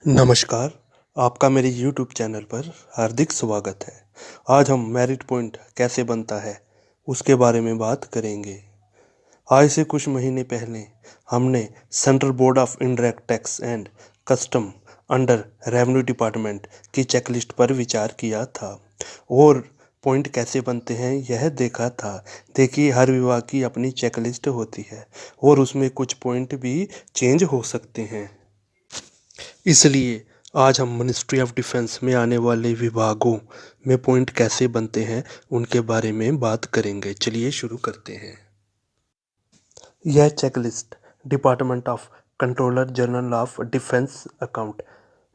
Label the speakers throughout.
Speaker 1: नमस्कार, आपका मेरे यूट्यूब चैनल पर हार्दिक स्वागत है। आज हम मेरिट पॉइंट कैसे बनता है उसके बारे में बात करेंगे। आज से कुछ महीने पहले हमने central board of indirect tax and custom under revenue department की चेकलिस्ट पर विचार किया था और पॉइंट कैसे बनते हैं यह देखा था। देखिए, हर विभाग की अपनी चेकलिस्ट होती है और उसमें कुछ पॉइंट भी चेंज हो सकते हैं। इसलिए आज हम मिनिस्ट्री ऑफ डिफेंस में आने वाले विभागों में पॉइंट कैसे बनते हैं उनके बारे में बात करेंगे। चलिए शुरू करते हैं। यह checklist department of controller general of defence account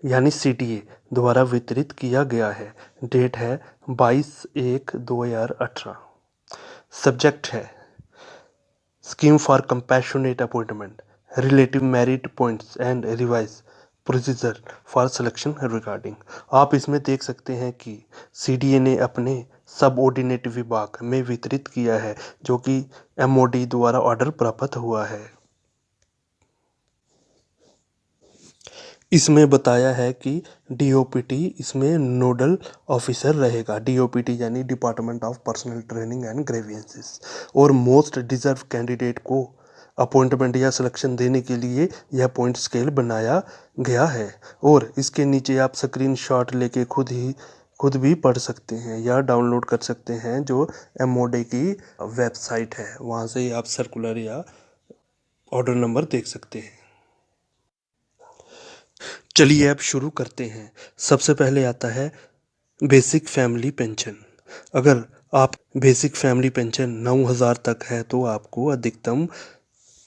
Speaker 1: यानी सीडीए द्वारा वितरित किया गया है। डेट है 22/1/2018। सब्जेक्ट है scheme for compassionate appointment, relative merit points and revise procedure for selection regarding. आप इसमें देख सकते हैं कि सीडीए ने अपने सबऑर्डिनेट विभाग में वितरित किया है, जो कि एमओडी द्वारा ऑर्डर प्राप्त हुआ है। इसमें बताया है कि डीओपीटी इसमें नोडल ऑफिसर रहेगा। डीओपीटी यानी department of personal training and grievances, और मोस्ट डिजर्व कैंडिडेट को अपॉइंटमेंट या सिलेक्शन देने के लिए यह पॉइंट स्केल बनाया गया है। और इसके नीचे आप स्क्रीनशॉट लेके खुद भी पढ़ सकते हैं या डाउनलोड कर सकते हैं, जो एमओडी की वेबसाइट है, वहाँ से आप सर्कुलर या ऑर्डर नंबर देख सकते हैं। चलिए अब शुरू करते हैं। सबसे पहले आता है बेसिक फैमिली पेंशन। अगर आप बेसिक फैमिली पेंशन 9,000 तक है तो आपको अधिकतम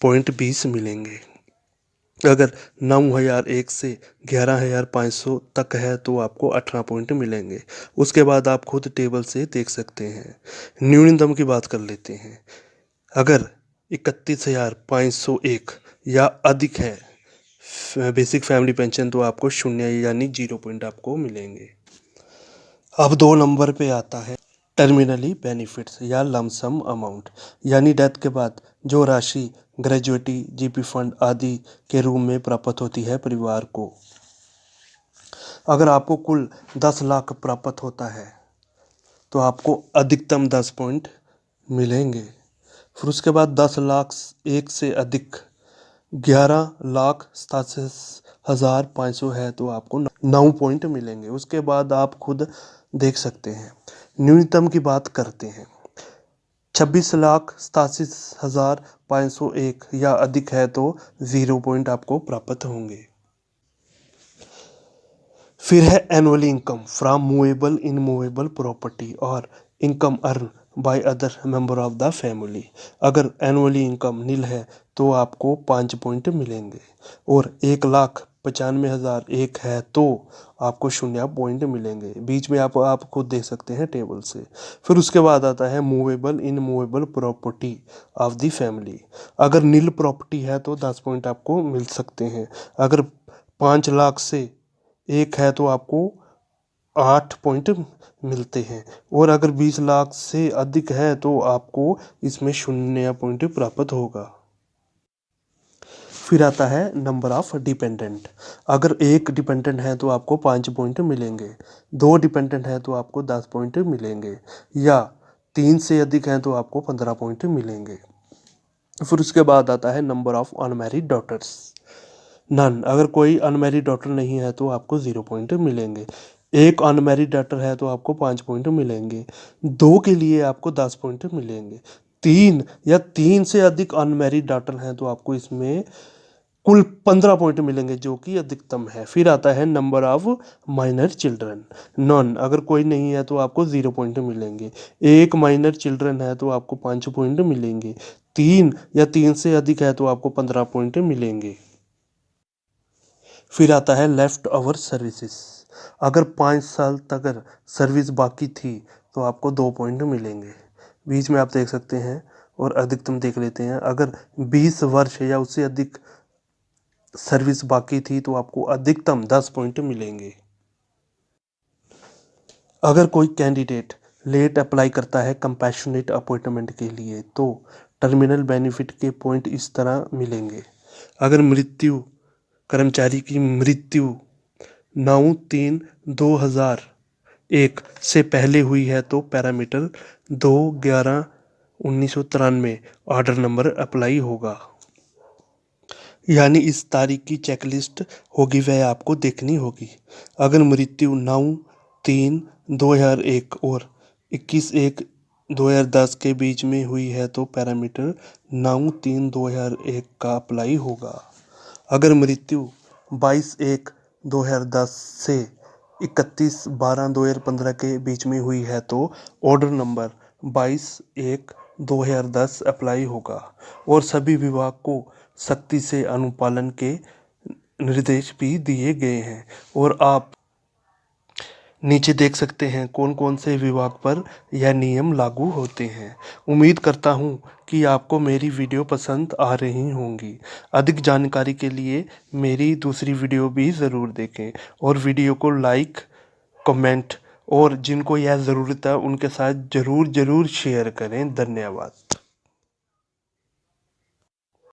Speaker 1: पॉइंट 20 मिलेंगे। अगर 9,001 से 11,500 तक है तो आपको 18 पॉइंट मिलेंगे। उसके बाद आप खुद टेबल से देख सकते हैं। न्यूनतम की बात कर लेते हैं। अगर 31,501 या अधिक है बेसिक फैमिली पेंशन तो आपको 0 यानी 0 पॉइंट आपको मिलेंगे। अब 2 नंबर पे आता है टर्मिनली बेनिफिट्स या लमसम अमाउंट, यानी डेथ के बाद जो राशि ग्रेजुएटी, जीपी फंड आदि के रूप में प्राप्त होती है परिवार को। अगर आपको कुल 10 लाख प्राप्त होता है तो आपको अधिकतम 10 पॉइंट मिलेंगे। फिर उसके बाद 10 लाख एक से अधिक 11,87,500 है तो आपको 9 पॉइंट मिलेंगे। उसके बाद आप खुद देख सकते हैं। न्यूनतम की बात करते हैं। 26,87,501 या अधिक है तो 0 पॉइंट आपको प्राप्त होंगे। फिर है annual income from movable immovable property और income earned by other member of the family. अगर एनुअली इनकम नील है तो आपको 5 पॉइंट मिलेंगे, और 1,95,001 है तो आपको 0 पॉइंट मिलेंगे। बीच में आप खुद देख सकते हैं टेबल से। फिर उसके बाद आता है movable immovable property of the family. अगर नील प्रॉपर्टी है तो 10 पॉइंट आपको मिल सकते हैं। अगर 5 लाख से एक है तो आपको 8 पॉइंट मिलते हैं, और अगर 20 लाख से अधिक है तो आपको इसमें 0 पॉइंट प्राप्त होगा। फिर आता है नंबर ऑफ डिपेंडेंट। अगर एक डिपेंडेंट है तो आपको 5 पॉइंट मिलेंगे, 2 डिपेंडेंट है तो आपको 10 पॉइंट मिलेंगे, या 3 से अधिक है तो आपको 15 पॉइंट मिलेंगे। फिर उसके बाद आता है number of unmarried daughters. None, अगर कोई अनमैरिड डॉटर नहीं है तो आपको 0 पॉइंट मिलेंगे। एक अनमैरिड डॉटर है तो आपको 5 पॉइंट मिलेंगे। 2 के लिए आपको 10 पॉइंट मिलेंगे। 3 या 3 से अधिक अनमैरिड डॉटर हैं तो आपको इसमें कुल 15 पॉइंट मिलेंगे, जो कि अधिकतम है। फिर आता है number of minor children. Non, अगर कोई नहीं है तो आपको 0 पॉइंट मिलेंगे। एक माइनर चिल्ड्रन है तो आपको 5 पॉइंट मिलेंगे। 3 या 3 से अधिक है तो आपको 15 पॉइंट मिलेंगे। फिर आता है लेफ्ट ओवर सर्विसेज। अगर 5 साल तक अगर सर्विस बाकी थी तो आपको 2 पॉइंट मिलेंगे। बीच में आप देख सकते हैं, और अधिकतम देख लेते हैं। अगर 20 वर्ष या उससे अधिक सर्विस बाकी थी तो आपको अधिकतम 10 पॉइंट मिलेंगे। अगर कोई कैंडिडेट लेट अप्लाई करता है कंपैशनेट अपॉइंटमेंट के लिए तो टर्मिनल बेनिफिट के पॉइंट इस तरह मिलेंगे। अगर कर्मचारी की मृत्यु 9/3/2001 से पहले हुई है तो पैरामीटर 2/11/1993 ऑर्डर नंबर अप्लाई होगा। यानी इस तारीख की चेकलिस्ट होगी वह आपको देखनी होगी। अगर मृत्यु 9/3/2001 और 21/1/2010 के बीच में हुई है तो पैरामीटर 9/3/2001 का अप्लाई होगा। अगर मृत्यु 22/1/2010 से 31/12/2015 के बीच में हुई है तो ऑर्डर नंबर 22/1/2010 अप्लाई होगा। और सभी विभाग को सख्ती से अनुपालन के निर्देश भी दिए गए हैं और आप नीचे देख सकते हैं कौन कौन से विभाग पर यह नियम लागू होते हैं। उम्मीद करता हूँ कि आपको मेरी वीडियो पसंद आ रही होंगी। अधिक जानकारी के लिए मेरी दूसरी वीडियो भी ज़रूर देखें और वीडियो को लाइक, कमेंट और जिनको यह ज़रूरत है उनके साथ ज़रूर शेयर करें। धन्यवाद।